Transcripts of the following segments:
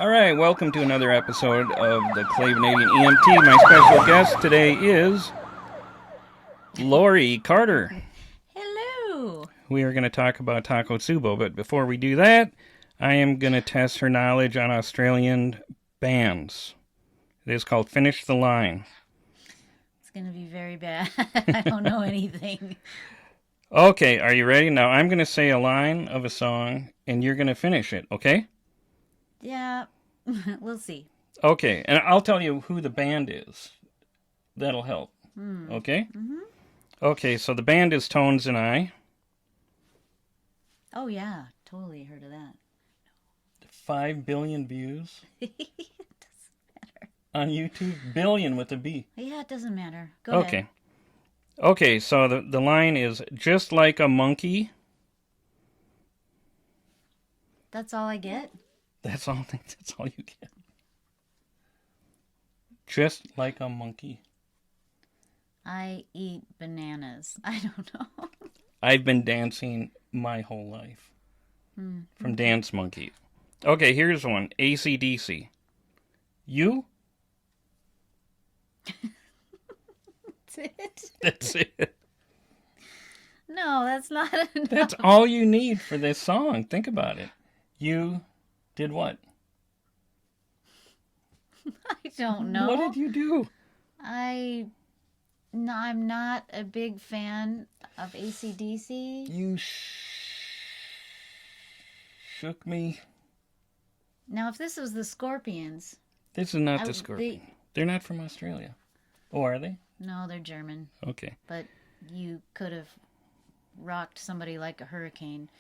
All right, welcome to another episode of the Clavinating EMT. My special guest today is Lori Carter. Hello. We are going to talk about Tako Tsubo, but before we do that, I am going to test her knowledge on Australian bands. It is called Finish the Line. It's going to be very bad. I don't know anything. Okay, are you ready? Now I'm going to say a line of a song, and you're going to finish it, okay? Yeah, we'll see. Okay, and I'll tell you who the band is. That'll help. Okay? Mm-hmm. Okay, so the band is Tones and I. Oh, yeah. Totally heard of that. 5 billion views It doesn't matter. on YouTube. Billion with a B. Yeah, it doesn't matter. Go Okay. ahead. Okay, so the line is just like a monkey. That's all I get? That's all you get. Just like a monkey. I eat bananas. I don't know. I've been dancing my whole life. From Dance Monkey. Okay, here's one. AC/DC. You? That's it? That's it. No, that's not enough. That's all you need for this song. Think about it. You did what? I don't know. What did you do? I'm not a big fan of AC/DC. You shook me. Now, if this was the Scorpions... This is not the Scorpion. They're not from Australia. Oh, are they? No, they're German. Okay. But you could have rocked somebody like a hurricane.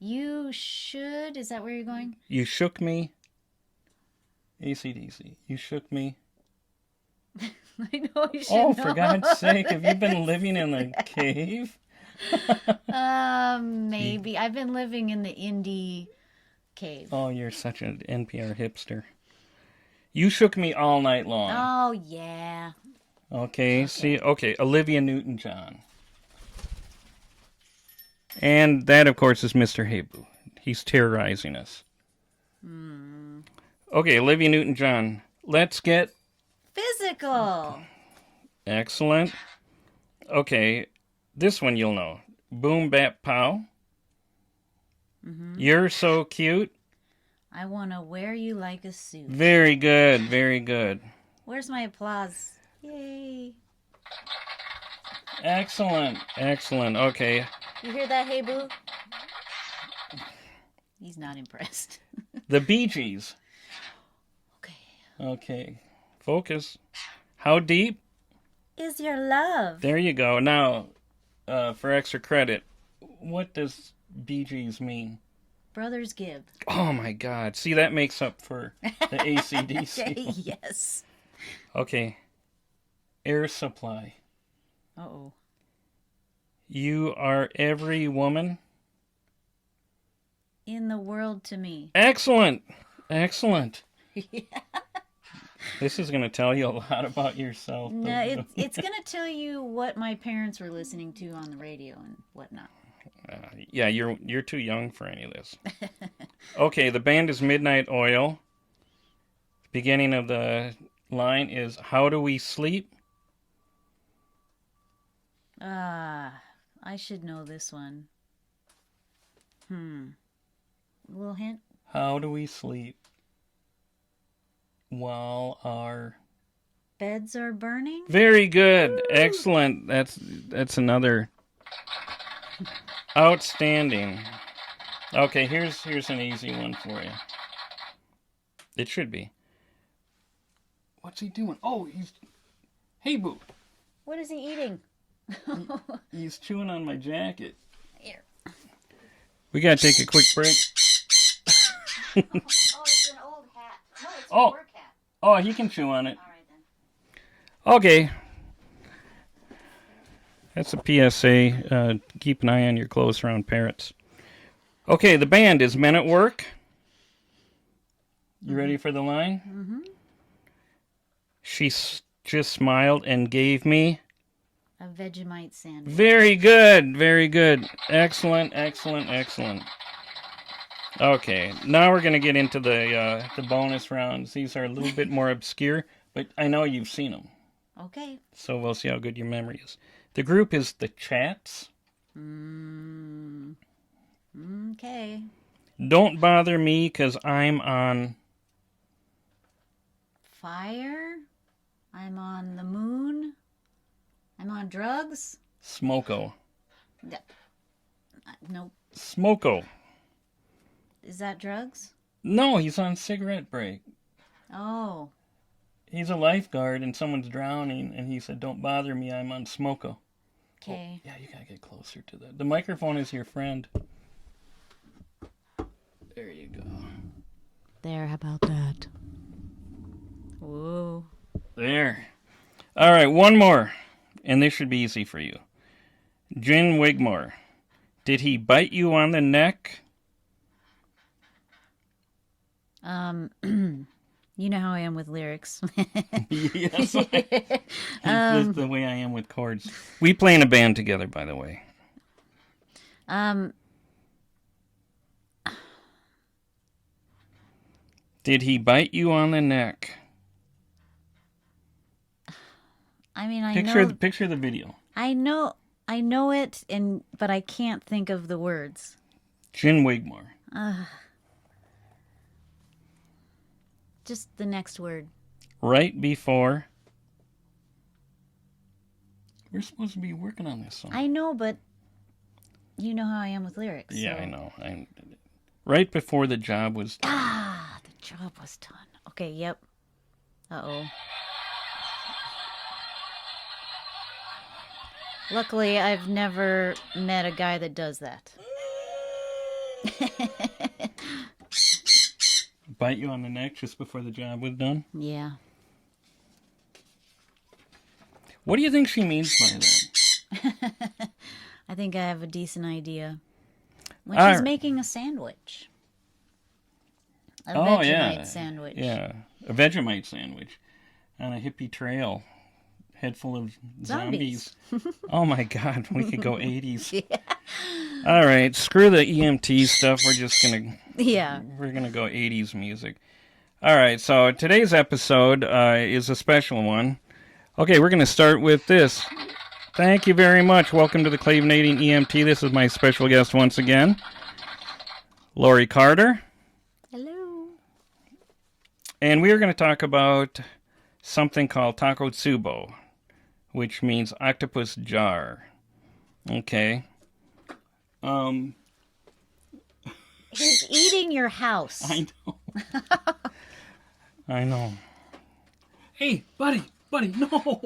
You should... Is that where you're going? You shook me. AC/DC. You shook me. I know you should Oh, know. for God's sake, have you been living in a cave? Maybe. I've been living in the indie cave. Oh, you're such an NPR hipster. You shook me all night long. Oh, yeah. Okay, see, okay, Olivia Newton-John. And that, of course, is Mr. Habu. He's terrorizing us. Okay, Olivia Newton-John. Let's get... Physical. Excellent. Okay, this one you'll know. Boom, bap, pow. You're so cute. I want to wear you like a suit. Very good, very good. Where's my applause? Yay. Excellent, excellent. Okay. You hear that, hey boo? He's not impressed. The Bee Gees. Okay. Okay. Focus. How deep? Is your love? There you go. Now, for extra credit, what does Bee Gees mean? Brothers Gibb. Oh my God. See, that makes up for the AC/DC. Yes. Okay. Air Supply. Uh-oh. You are every woman. In the world to me. Excellent. Excellent. Yeah. This is going to tell you a lot about yourself. No, it's going to tell you what my parents were listening to on the radio and whatnot. Yeah, you're too young for any of this. Okay, the band is Midnight Oil. The beginning of the line is, how do we sleep? I should know this one. A little hint? How do we sleep while our... Beds are burning? Very good. Woo! Excellent. That's another... Outstanding. Okay, here's an easy one for you. It should be. What's he doing? Oh, he's... Hey, boo. What is he eating? He's chewing on my jacket. Here. We gotta take a quick break. Oh, it's an old hat. No, it's a Oh. work hat. Oh, he can chew on it. All right, then. Okay. That's a PSA. Keep an eye on your clothes around parrots. Okay, the band is Men at Work. You ready for the line? Mm-hmm. She just smiled and gave me... A Vegemite sandwich. Very good, very good. Excellent, excellent, excellent. Okay, now we're gonna get into the bonus rounds. These are a little bit more obscure, but I know you've seen them, Okay. so we'll see how good your memory is. The group is the Chats. Mm, okay. Don't bother me, 'cause I'm on Fire. I'm on the moon. I'm on drugs. Smoko. Nope. Smoko. Is that drugs? No, he's on cigarette break. Oh. He's a lifeguard and someone's drowning, and he said, "Don't bother me, I'm on Smoko." Okay. Oh, yeah, you gotta get closer to that. The microphone is your friend. There you go. There, how about that? Whoa. There. All right, one more, and this should be easy for you. Jin Wigmore. Did he bite you on the neck? You know how I am with lyrics. Yes. That's the way I am with chords. We play in a band together, by the way. Did he bite you on the neck? I mean, I Picture know, picture the video. I know it, but I can't think of the words. Jin Wigmore. Just the next word. Right before. We're supposed to be working on this song. I know, but you know how I am with lyrics. Yeah, so. I know. Right before the job was done. The job was done. Okay, yep. Uh-oh. Luckily, I've never met a guy that does that. Bite you on the neck just before the job was done? Yeah. What do you think she means by that? I think I have a decent idea. When All she's right. making a sandwich. A Oh, Vegemite yeah. sandwich. Yeah, a Vegemite sandwich on a hippie trail. Head full of zombies. Oh my God, we could go 80s. Yeah. All right, screw the EMT stuff. We're just gonna Yeah. we're gonna go 80s music. All right, so today's episode is a special one. Okay, we're gonna start with this. Thank you very much. Welcome to the Clavinating EMT. This is my special guest once again, Lori Carter, Hello. and we are going to talk about something called Tako Tsubo, which means octopus jar. Okay. He's eating your house. I know. I know. Hey, buddy, no,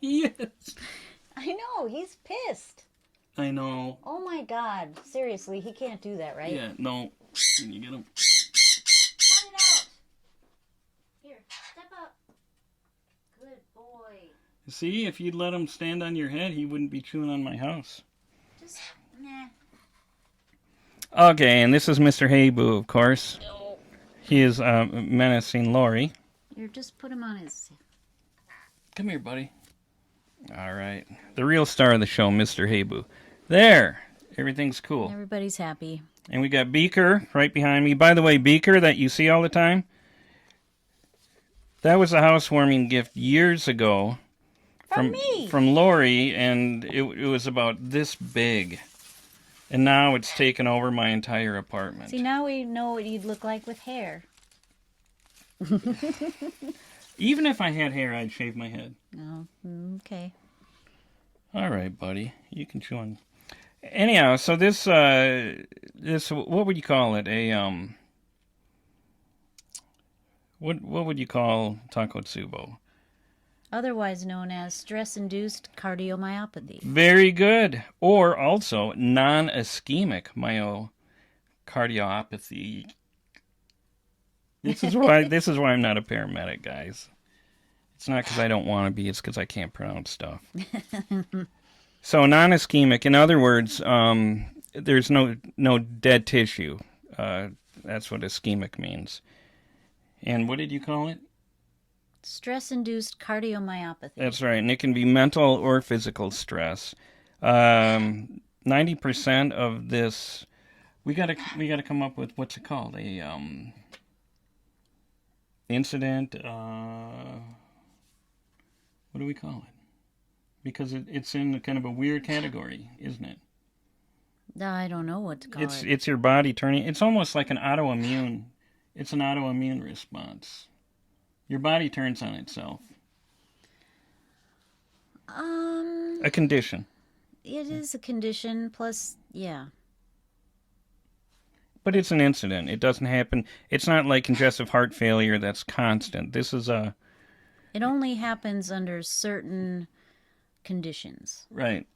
he is. I know, he's pissed. I know. Oh my God. Seriously, he can't do that, right? Yeah, no. Can you get him? Cut it out. Here, step up. Good boy. See, if you'd let him stand on your head, he wouldn't be chewing on my house. Just, nah. Okay, and this is Mr. Haybu, of course. No. He is menacing Lori. Here, just put him on his... Come here, buddy. All right. The real star of the show, Mr. Haybu. There. Everything's cool. Everybody's happy. And we got Beaker right behind me. By the way, Beaker that you see all the time, that was a housewarming gift years ago From me. from Lori, and it was about this big. And now it's taken over my entire apartment. See, now we know what you'd look like with hair. Even if I had hair, I'd shave my head. No. Okay. All right, buddy. You can chew on. Anyhow, so this what would you call it? What would you call Tako Tsubo? Otherwise known as stress-induced cardiomyopathy. Very good. Or also non-ischemic myocardiopathy. This is why I'm not a paramedic, guys. It's not because I don't want to be. It's because I can't pronounce stuff. So non-ischemic, in other words, there's no dead tissue. That's what ischemic means. And what did you call it? Stress-induced cardiomyopathy. That's right, and it can be mental or physical stress. 90% of this We gotta come up with what's it called? A incident. What do we call it? Because it's in kind of a weird category, isn't it? I don't know what to call it. It's your body turning. It's almost like an autoimmune. It's an autoimmune response. Your body turns on itself. A condition. It is a condition. Plus, yeah. But it's an incident. It doesn't happen. It's not like congestive heart failure that's constant. This is a... It only happens under certain conditions. Right.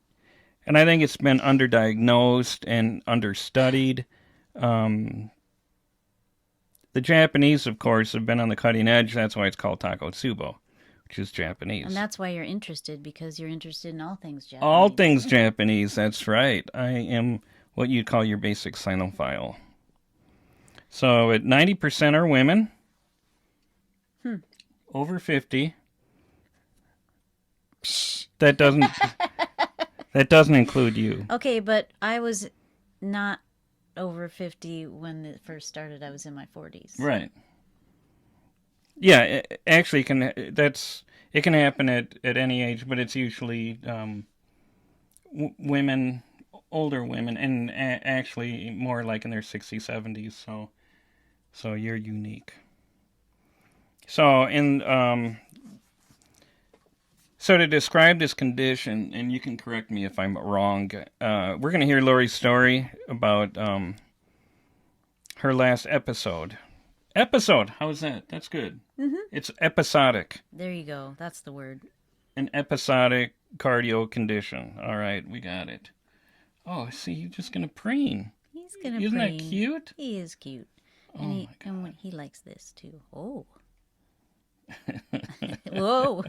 And I think it's been underdiagnosed and understudied. The Japanese, of course, have been on the cutting edge. That's why it's called Tako Tsubo, which is Japanese. And that's why you're interested, because you're interested in all things Japanese. All things Japanese, that's right. I am what you'd call your basic sinophile. So at 90% are women. Over 50. That doesn't include you. Okay, but I was not over 50 when it first started. I was in my 40s. Right. Yeah, actually, it can happen at any age, but it's usually women, older women, and actually more like in their 60s, 70s. So you're unique. So so to describe this condition, and you can correct me if I'm wrong, we're going to hear Lori's story about her last episode. Episode, how is that? That's good. Mm-hmm. It's episodic. There you go. That's the word. An episodic cardio condition. All right, we got it. Oh, see, you're just going to preen. He's gonna Isn't preen. that cute? He is cute. Oh And my God. and he likes this too. Oh. Whoa.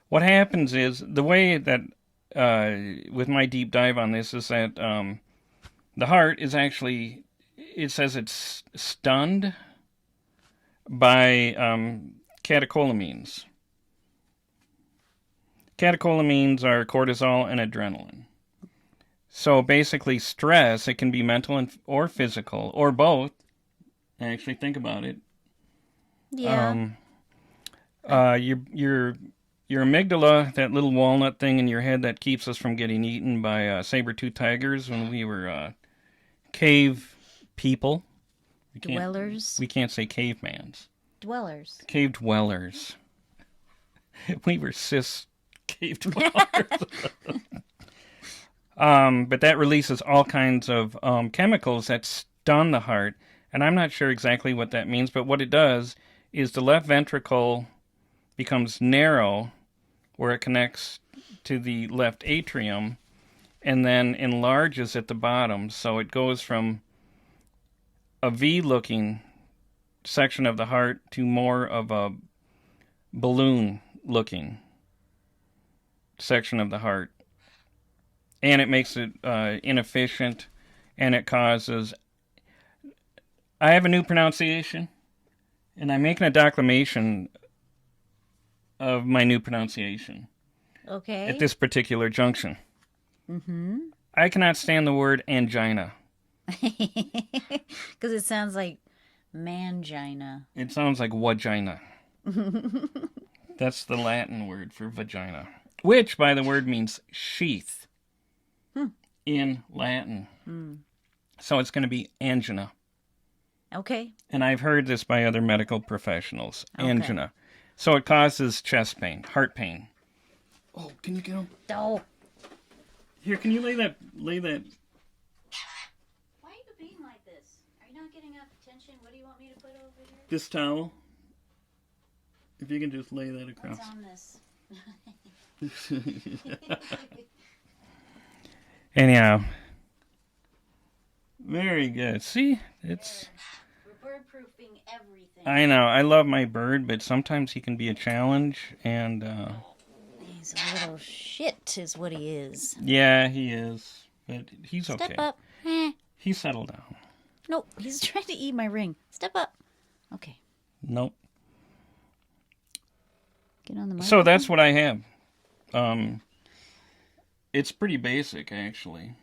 What happens is, the way that, with my deep dive on this, is that the heart is actually, it says it's stunned by catecholamines. Catecholamines are cortisol and adrenaline. So basically stress, it can be mental or physical, or both. Actually, think about it. Yeah. Your amygdala, that little walnut thing in your head that keeps us from getting eaten by saber-toothed tigers when we were cave people. Dwellers. We can't say cavemans. Dwellers. Cave dwellers. We were cis cave dwellers. But that releases all kinds of chemicals that stun the heart. And I'm not sure exactly what that means, but what it does is the left ventricle becomes narrow where it connects to the left atrium and then enlarges at the bottom. So it goes from a V-looking section of the heart to more of a balloon-looking section of the heart. And it makes it inefficient, and it causes... I have a new pronunciation, and I'm making a declamation of my new pronunciation Okay. at this particular junction. Mm-hmm. I cannot stand the word angina. Because it sounds like mangina. It sounds like vagina. That's the Latin word for vagina, which, by the word, means sheath in Latin. So it's going to be angina. Okay. And I've heard this by other medical professionals. Okay. Angina. So it causes chest pain, heart pain. Oh, can you get him? Oh. Here, can you lay that... Why are you being like this? Are you not getting enough attention? What do you want me to put over here? This towel? If you can just lay that across. What's on this? Anyhow. Very good. See? It's... We're bird-proofing everything. I know. I love my bird, but sometimes he can be a challenge, and... He's a little shit is what he is. Yeah, he is. But he's okay. Step up. He settled down. Nope, he's trying to eat my ring. Step up. Okay. Nope. Get on the mic. So that's what I have. It's pretty basic, actually.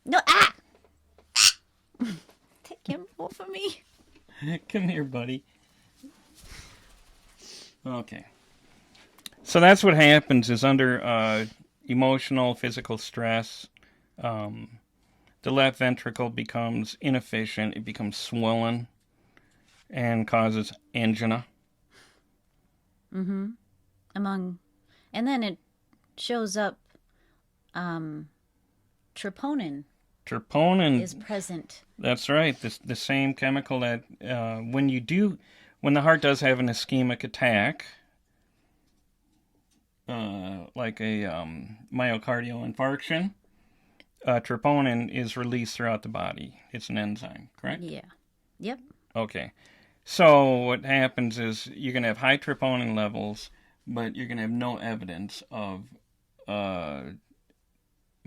No, ah! Take him off of me. Come here, buddy. Okay. So that's what happens is under emotional, physical stress, um, the left ventricle becomes inefficient. It becomes swollen and causes angina. Mm-hmm. And then it shows up, troponin Troponin is present. That's right. The same chemical that when the heart does have an ischemic attack, like a myocardial infarction, troponin is released throughout the body. It's an enzyme, correct? Yeah. Yep. Okay. So what happens is you're going to have high troponin levels, but you're going to have no evidence of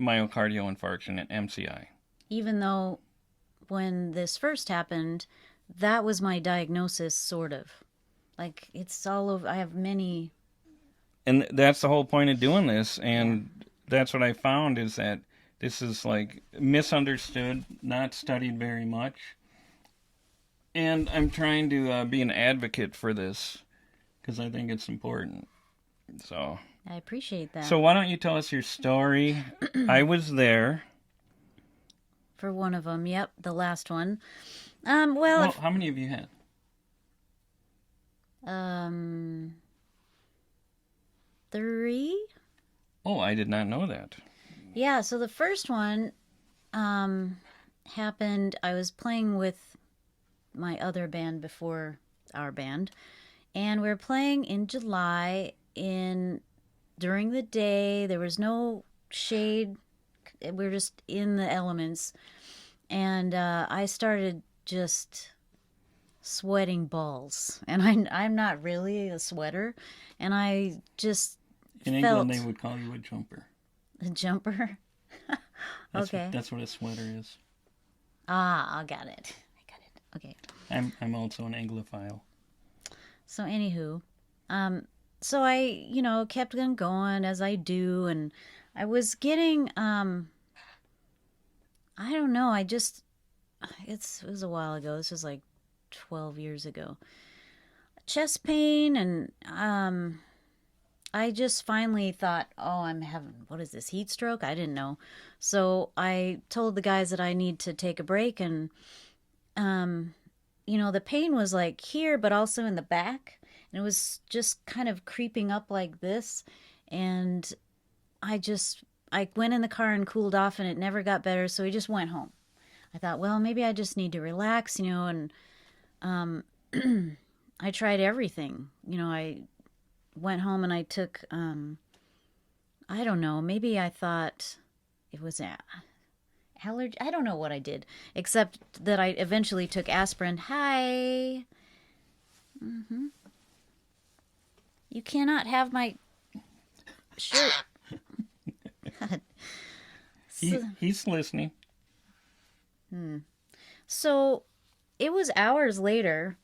myocardial infarction and MCI. Even though when this first happened, that was my diagnosis, sort of. Like, it's all over. I have many. And that's the whole point of doing this. And that's what I found is that this is like misunderstood, not studied very much. And I'm trying to be an advocate for this because I think it's important. So I appreciate that. So why don't you tell us your story? I was there. For one of them, yep, the last one. Well, how many have you had? 3. Oh, I did not know that. Yeah, so the first one happened. I was playing with my other band before our band, and we were playing in July during the day. There was no shade. We were just in the elements, and I started just sweating balls, and I'm not really a sweater, and I just in felt England they would call you a jumper. A jumper. Okay. That's what a sweater is. Ah, I got it. Okay. I'm also an Anglophile. So anywho, so I kept on going as I do, and I was getting I don't know, it was a while ago. This was like 12 years ago. Chest pain, and I just finally thought, oh, I'm having, what is this, heat stroke? I didn't know. So I told the guys that I need to take a break, and the pain was like here, but also in the back, and it was just kind of creeping up like this, and I went in the car and cooled off, and it never got better, so we just went home. I thought, well, maybe I just need to relax, and I tried everything. I went home and I took, I don't know, maybe I thought it was allergy. I don't know what I did, except that I eventually took aspirin. Hi. Mm-hmm. You cannot have my shirt. He's listening. So it was hours later,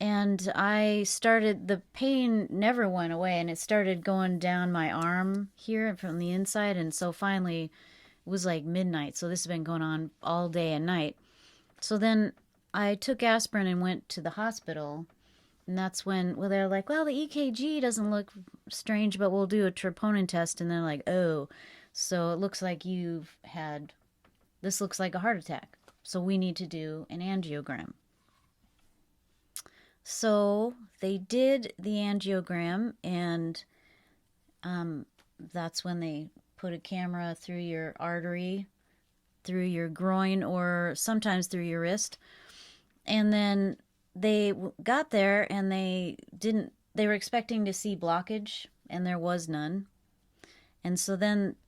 and the pain never went away, and it started going down my arm here from the inside, and so finally it was like midnight. So this has been going on all day and night. So then I took aspirin and went to the hospital, and that's when, they're like, well, the EKG doesn't look strange, but we'll do a troponin test, and they're like, oh, so it looks like this looks like a heart attack. So we need to do an angiogram. So they did the angiogram, and that's when they put a camera through your artery, through your groin, or sometimes through your wrist. And then they got there, and they were expecting to see blockage, and there was none. And so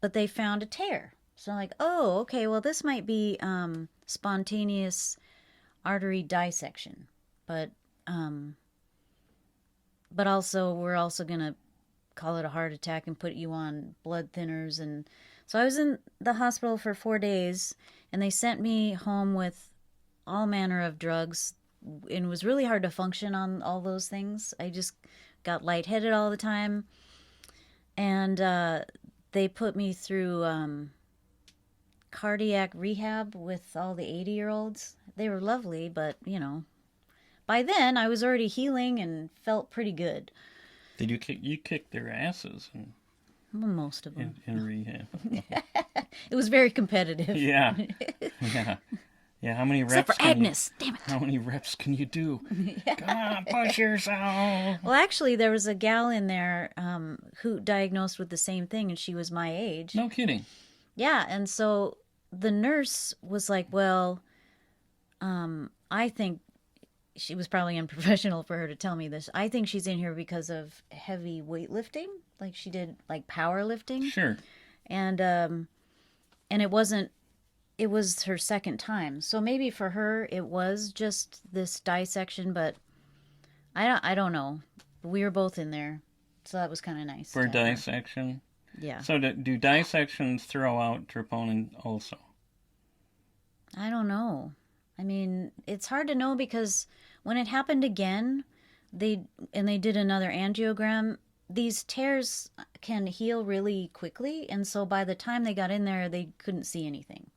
but they found a tear. So I'm like, oh, okay, well, this might be spontaneous artery dissection. But also, we're also going to call it a heart attack and put you on blood thinners. And so I was in the hospital for 4 days, and they sent me home with all manner of drugs, and it was really hard to function on all those things. I just got lightheaded all the time, and they put me through cardiac rehab with all the 80-year-olds. They were lovely, but, by then I was already healing and felt pretty good. Did you kick their asses Well, most of them. in rehab? It was very competitive. Yeah. Yeah. Yeah, how many reps? Except for Agnes. Damn it. How many reps can you do? Come on, push yourself. Well, actually, there was a gal in there who diagnosed with the same thing, and she was my age. No kidding. Yeah, and so the nurse was like, well, I think she was probably unprofessional for her to tell me this. I think she's in here because of heavy weightlifting, like she did like powerlifting. Sure. And it wasn't, it was her second time. So maybe for her it was just this dissection, but I don't know. We were both in there. So that was kind of nice. For dissection? Yeah. So do dissections throw out troponin also? I don't know. I mean, it's hard to know because when it happened again, they did another angiogram. These tears can heal really quickly, and so by the time they got in there, they couldn't see anything.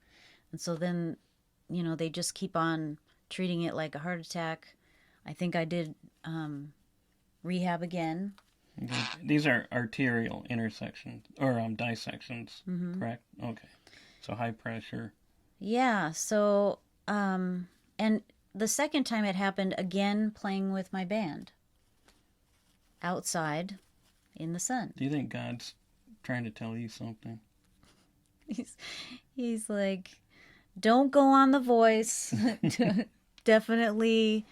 And so then, they just keep on treating it like a heart attack. I think I did rehab again. These are arterial intersections or dissections, correct? Okay. So high pressure. Yeah, so and the second time it happened again playing with my band outside in the sun. Do you think God's trying to tell you something? He's like, don't go on The Voice. Definitely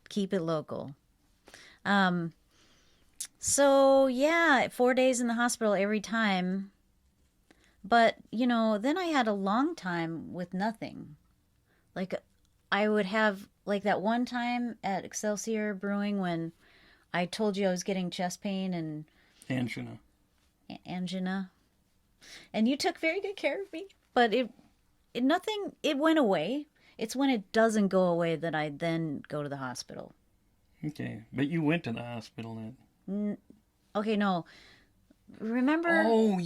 keep it local. So yeah, 4 days in the hospital every time. But, then I had a long time with nothing. Like, I would have, like, that one time at Excelsior Brewing when I told you I was getting chest pain and... Angina. And you took very good care of me. But it went away. It's when it doesn't go away that I then go to the hospital. Okay. But you went to the hospital then. Okay, no. Remember? Oh,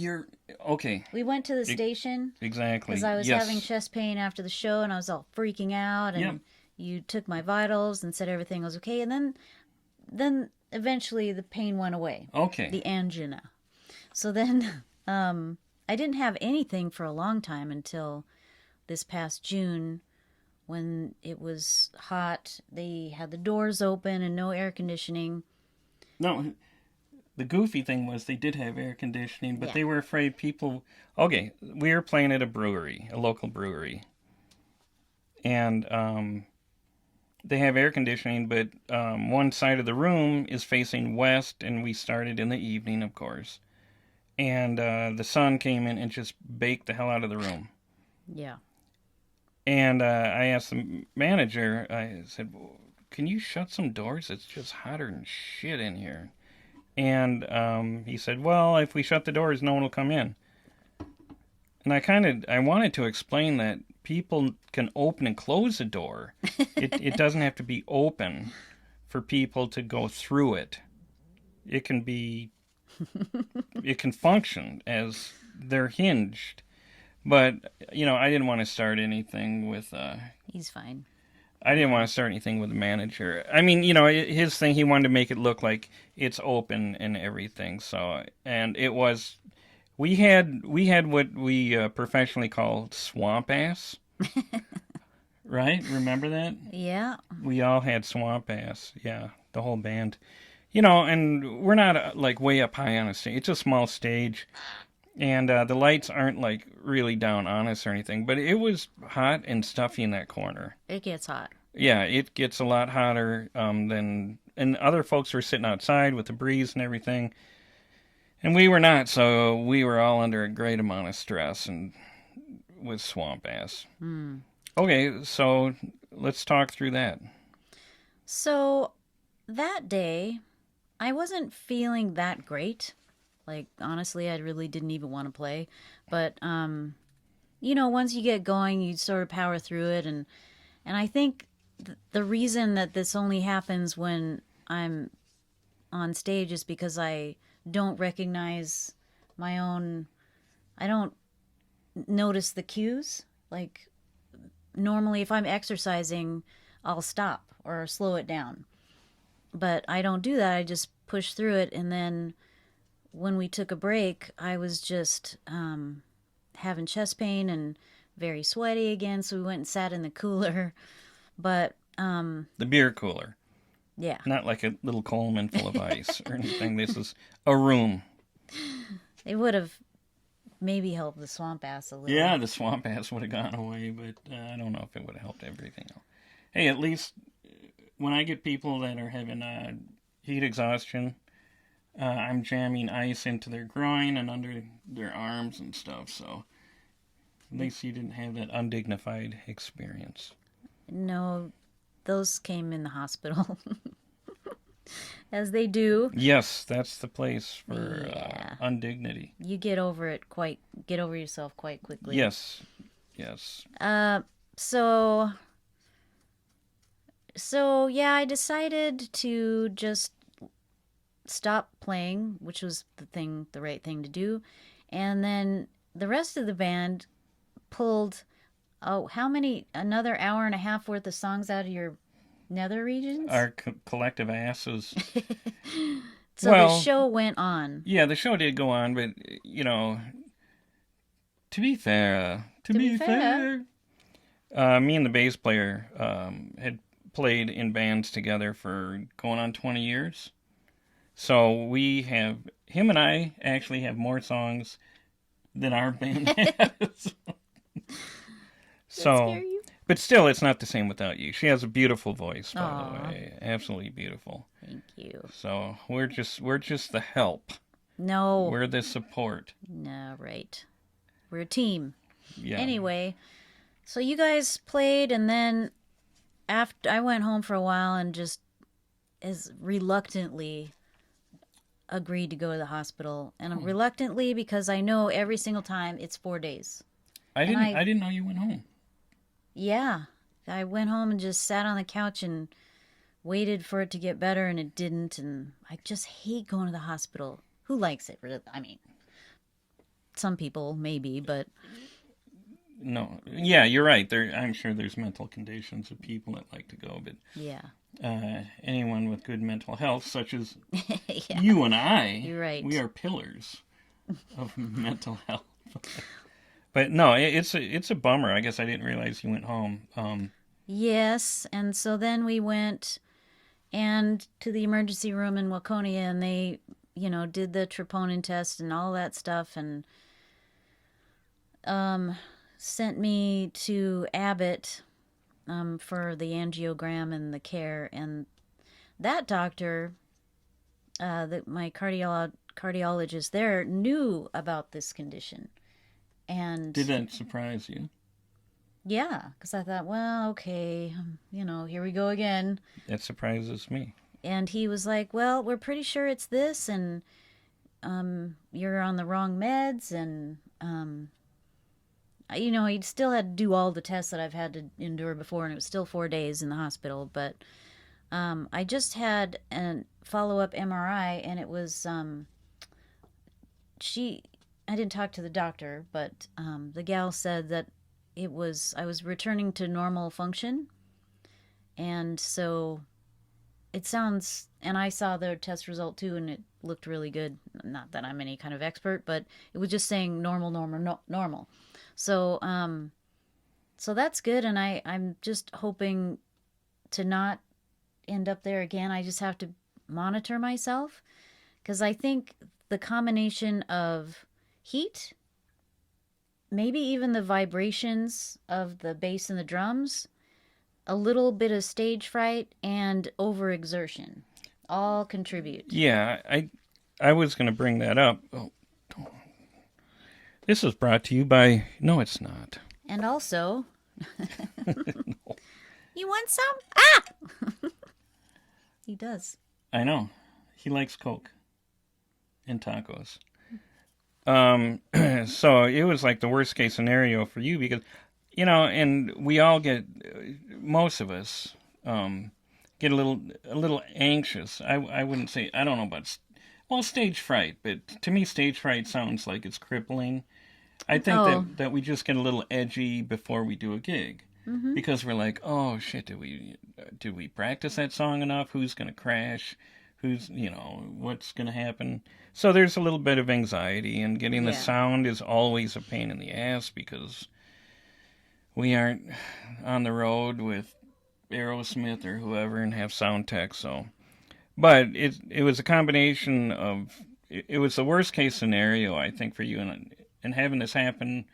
okay. We went to the station. Exactly. Because I was having chest pain after the show and I was all freaking out. And you took my vitals and said everything was okay. And then eventually the pain went away. Okay. The angina. So then I didn't have anything for a long time until this past June when it was hot. They had the doors open and no air conditioning. No, the goofy thing was they did have air conditioning, but they were afraid people... Okay, we were playing at a brewery, a local brewery. And they have air conditioning, but one side of the room is facing west, and we started in the evening, of course. And the sun came in and just baked the hell out of the room. Yeah. And I asked the manager, I said, can you shut some doors? It's just hotter than shit in here. And he said, well, if we shut the doors, no one will come in. And I wanted to explain that people can open and close a door. It doesn't have to be open for people to go through it. It can function as they're hinged. But, I didn't want to start anything with... He's fine. I didn't want to start anything with the manager. I mean, his thing, he wanted to make it look like it's open and everything. So, and it was... We had what we professionally call swamp ass. Right? Remember that? Yeah. We all had swamp ass. Yeah, the whole band. And we're not like way up high on a stage. It's a small stage. And the lights aren't like really down on us or anything. But it was hot and stuffy in that corner. It gets hot. Yeah, it gets a lot hotter than... And other folks were sitting outside with the breeze and everything. And we were not, so we were all under a great amount of stress and with swamp ass. Okay, so let's talk through that. So that day, I wasn't feeling that great. Like, honestly, I really didn't even want to play. But, once you get going, you sort of power through it. And I think the reason that this only happens when I'm on stage is because I don't recognize my own... I don't notice the cues. Like, normally, if I'm exercising, I'll stop or slow it down. But I don't do that. I just push through it. And then when we took a break, I was just having chest pain and very sweaty again. So we went and sat in the cooler. But The beer cooler. yeah, Not like a little Coleman full of ice or anything. This is a room. it would have maybe helped the swamp ass a little. Yeah, the swamp ass would have gone away, but I don't know if it would have helped everything else. Hey, at least when I get people that are having heat exhaustion, I'm jamming ice into their groin and under their arms and stuff, so at least you didn't have that undignified experience. No, those came in the hospital. As they do. Yes, that's the place for Yeah. undignity. You get over yourself quite quickly. Yes, yes. So yeah, I decided to just stop playing, which was the right thing to do. And then the rest of the band pulled, another hour and a half worth of songs out of your nether regions? Our collective asses. So the show went on. Yeah, the show did go on, but, to be fair, me and the bass player had played in bands together for going on 20 years. So him and I actually have more songs than our band has. So, but still, it's not the same without you. She has a beautiful voice, by the way. Absolutely beautiful. Thank you. So we're just the help. No. We're the support. No, right. We're a team. Yeah. Anyway, so you guys played, and then after I went home for a while and just as reluctantly agreed to go to the hospital, and reluctantly because I know every single time it's 4 days. I didn't know you went home. Yeah, I went home and just sat on the couch and waited for it to get better, and it didn't. And I just hate going to the hospital. Who likes it? I mean, some people maybe, but no. Yeah, you're right. I'm sure there's mental conditions of people that like to go, but yeah. Anyone with good mental health, such as Yeah. you and I, You're right. we are pillars of mental health. But no, it's a bummer. I guess I didn't realize you went home. Yes, and so then we went and to the emergency room in Waconia, and they, did the troponin test and all that stuff, and sent me to Abbott for the angiogram and the care. And that doctor, my cardiologist there, knew about this condition. And did that surprise you? Yeah, because I thought, well, okay, here we go again. That surprises me. And he was like, well, we're pretty sure it's this, and you're on the wrong meds, and he still had to do all the tests that I've had to endure before, and it was still 4 days in the hospital. But I just had a follow-up MRI, and it was I didn't talk to the doctor, but the gal said that I was returning to normal function. And so it sounds, and I saw the test result too, and it looked really good. Not that I'm any kind of expert, but it was just saying normal. So, so that's good. And I'm just hoping to not end up there again. I just have to monitor myself, because I think the combination of heat, maybe even the vibrations of the bass and the drums, a little bit of stage fright, and overexertion all contribute. Yeah, I was going to bring that up. Oh, this is brought to you by... No, it's not. And also... No. You want some? Ah! He does. I know. He likes Coke and tacos. So it was like the worst case scenario for you because, and we all most of us, get a little anxious. I wouldn't say, I don't know about, stage fright, but to me, stage fright sounds like it's crippling. I think Oh. that we just get a little edgy before we do a gig. Mm-hmm. Because we're like, oh shit, did we practice that song enough? Who's gonna crash? What's gonna happen? So there's a little bit of anxiety, and getting the Yeah. sound is always a pain in the ass because we aren't on the road with Aerosmith or whoever and have sound tech. So, but it was a combination of it was the worst case scenario I think for you, and having this happen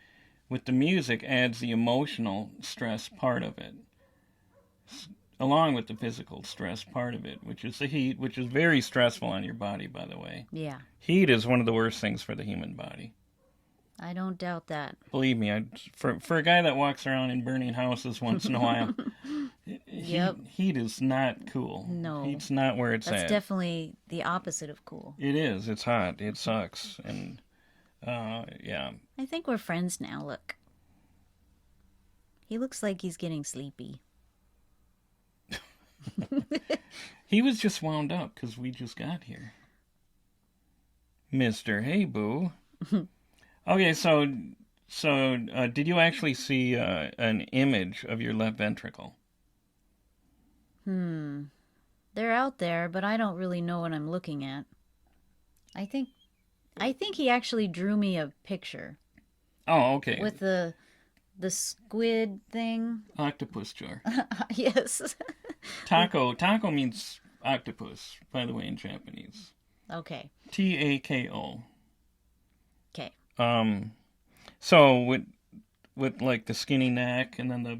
with the music adds the emotional stress part of it, along with the physical stress part of it, which is the heat, which is very stressful on your body, by the way. Yeah. Heat is one of the worst things for the human body. I don't doubt that. Believe me, for a guy that walks around in burning houses once in a while, Yep. heat is not cool. No. Heat's not where it's That's at. definitely the opposite of cool. It is. It's hot. It sucks. And yeah. I think we're friends now, look. He looks like he's getting sleepy. He was just wound up because we just got here. Mr. Hey Boo. Okay, so did you actually see an image of your left ventricle? They're out there, but I don't really know what I'm looking at. I think he actually drew me a picture Oh, okay. with the squid thing. Octopus jar. Yes. Tako means octopus, by the way, in Japanese. Okay. Tako. Okay. So with like the skinny neck and then the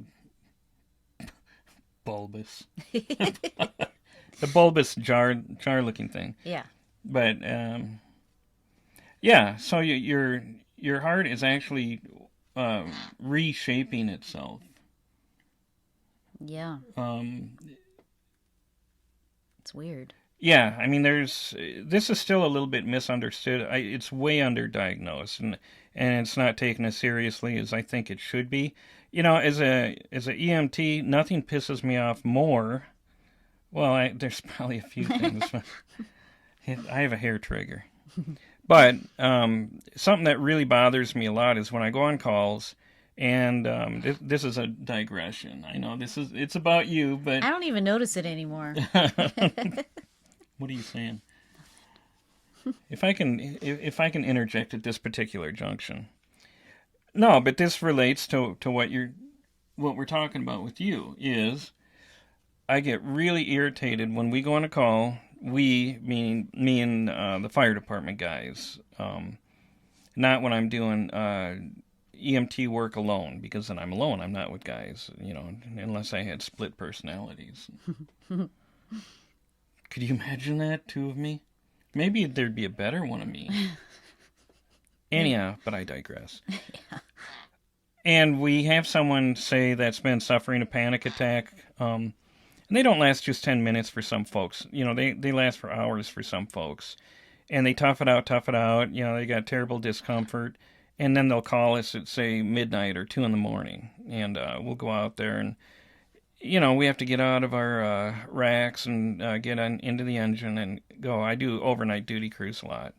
bulbous, the bulbous jar looking thing. Yeah. But yeah. So your heart is actually reshaping itself. Yeah. It's weird. Yeah, I mean, this is still a little bit misunderstood. It's way underdiagnosed, and it's not taken as seriously as I think it should be. As a EMT, nothing pisses me off more. Well, there's probably a few things. I have a hair trigger, but something that really bothers me a lot is when I go on calls. And this is a digression. I know it's about you, but I don't even notice it anymore. what are you saying? If I can interject at this particular junction. No, but this relates to what we're talking about with you is I get really irritated when we go on a call. We, meaning me and the fire department guys, not when I'm doing EMT work alone, because then I'm alone. I'm not with guys, unless I had split personalities. Could you imagine that, two of me? Maybe there'd be a better one of me. Anyhow, but I digress. Yeah. And we have someone say that's been suffering a panic attack. And they don't last just 10 minutes for some folks. They last for hours for some folks. And they tough it out. They got terrible discomfort. And then they'll call us at, say, midnight or 2 in the morning. And we'll go out there and, we have to get out of our racks and get into the engine and go. I do overnight duty crews a lot.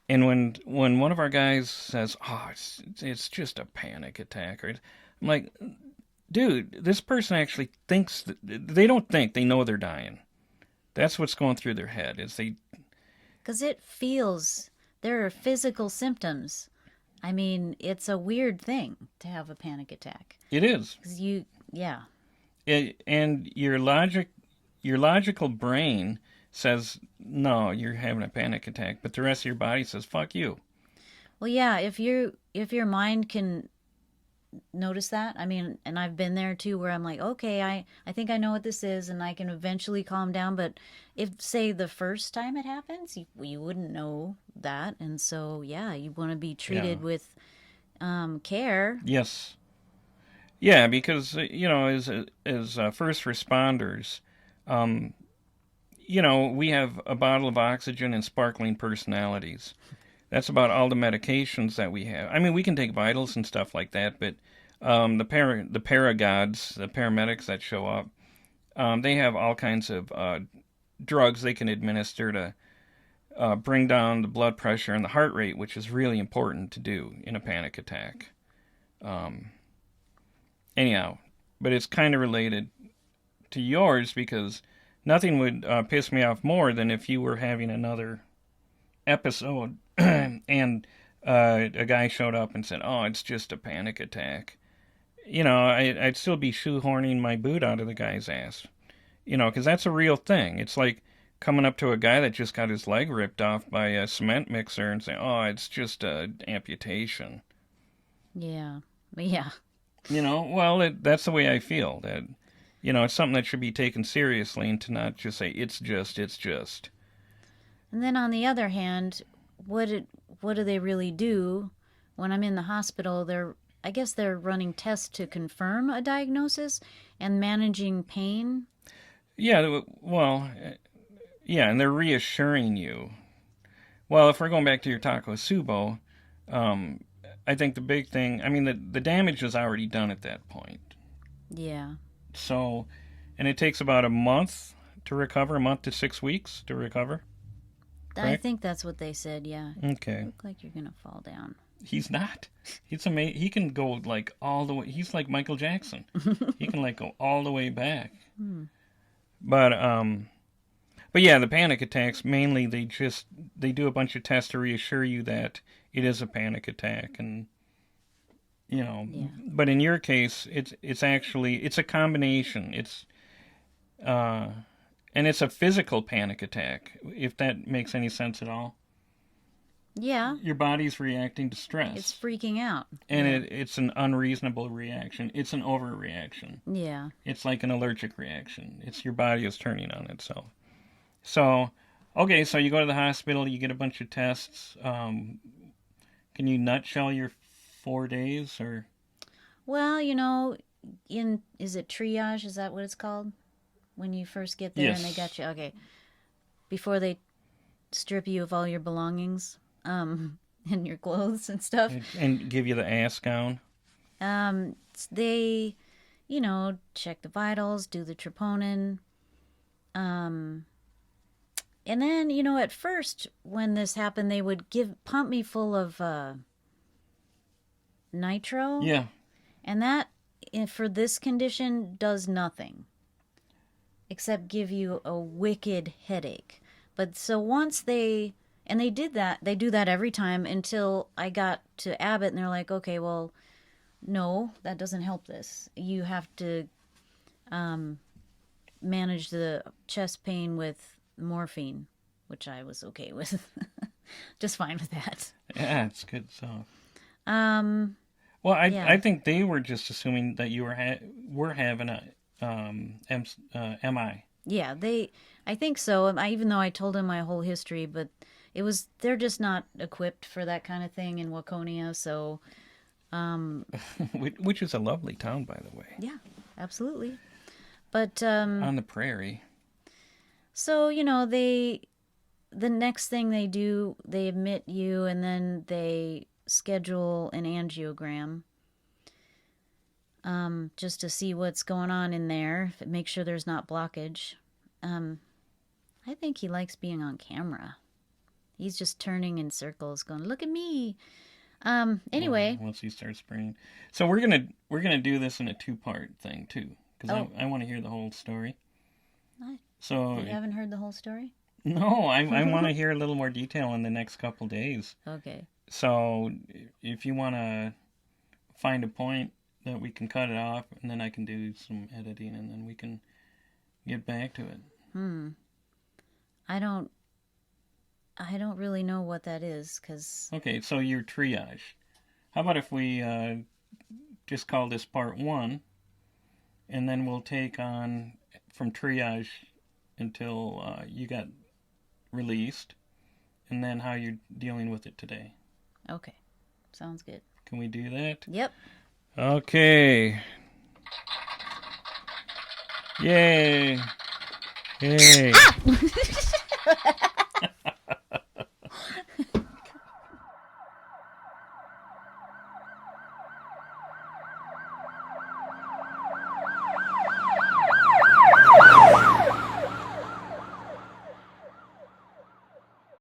And when one of our guys says, "Oh, it's just a panic attack," I'm like, dude, this person actually thinks they don't think, they know they're dying. That's what's going through their head. Because there are physical symptoms. I mean, it's a weird thing to have a panic attack. It is. 'Cause yeah. And your logical brain says, no, you're having a panic attack, but the rest of your body says, fuck you. Well, yeah, if your mind can notice that, I mean, and I've been there too, where I'm like, okay, I think I know what this is, and I can eventually calm down. But if, say, the first time it happens, you wouldn't know that, and so yeah, you want to be treated with care. Yes. Yeah, because as first responders, we have a bottle of oxygen and sparkling personalities. That's about all the medications that we have. I mean, we can take vitals and stuff like that, but the paragods, the paramedics that show up, they have all kinds of drugs they can administer to bring down the blood pressure and the heart rate, which is really important to do in a panic attack. Anyhow, but it's kind of related to yours because nothing would piss me off more than if you were having another episode and a guy showed up and said, "Oh, it's just a panic attack." I'd still be shoehorning my boot out of the guy's ass. Because that's a real thing. It's like coming up to a guy that just got his leg ripped off by a cement mixer and saying, "Oh, it's just a amputation." Yeah. Yeah. Well, that's the way I feel. That, it's something that should be taken seriously and to not just say, it's just. And then on the other hand, what do they really do when I'm in the hospital? I guess they're running tests to confirm a diagnosis and managing pain. Yeah, well, yeah, and they're reassuring you. Well, if we're going back to your Tako Tsubo, I think the big thing, I mean, the damage is already done at that point. Yeah. So, and it takes about a month to recover, a month to 6 weeks to recover. I think that's what they said, yeah. Okay. Look like you're going to fall down. He's not. He's amazing. He can go like all the way. He's like Michael Jackson. He can like go all the way back. But yeah, the panic attacks mainly they do a bunch of tests to reassure you that it is a panic attack, and Yeah. But in your case, it's actually a combination. And it's a physical panic attack, if that makes any sense at all. Yeah. Your body's reacting to stress. It's freaking out. And it's an unreasonable reaction. It's an overreaction. Yeah. It's like an allergic reaction. It's your body is turning on itself. So, okay, so you go to the hospital, you get a bunch of tests. Can you nutshell your 4 days or? Well, is it triage? Is that what it's called? When you first get there and they got you. Okay. Before they strip you of all your belongings, and your clothes and stuff. And give you the ass gown. They, check the vitals, do the troponin. And then, at first when this happened, they would pump me full of nitro. Yeah. And that, for this condition, does nothing except give you a wicked headache. But so once they do that every time until I got to Abbott, and they're like, okay, well, no, that doesn't help this. You have to manage the chest pain with morphine, which I was okay with. Just fine with that. Yeah, it's good stuff. Well, I think they were just assuming that you were having a MI. Yeah, I think so. Even though I told them my whole history, but they're just not equipped for that kind of thing in Waconia. So, which is a lovely town, by the way. Yeah, absolutely. But on the prairie. So the next thing they do, they admit you, and then they schedule an angiogram. Just to see what's going on in there, make sure there's not blockage. I think he likes being on camera. He's just turning in circles, going, "Look at me." Anyway, once he starts spraying, so we're gonna do this in a 2-part thing too, because I want to hear the whole story. So you haven't heard the whole story? No, I want to hear a little more detail in the next couple days. Okay. So if you want to find a point that we can cut it off, and then I can do some editing, and then we can get back to it. I don't really know what that is, because... Okay, so your triage. How about if we just call this part 1, and then we'll take on from triage until you got released, and then how you're dealing with it today. Okay, sounds good. Can we do that? Yep. Okay. Yay. Yay.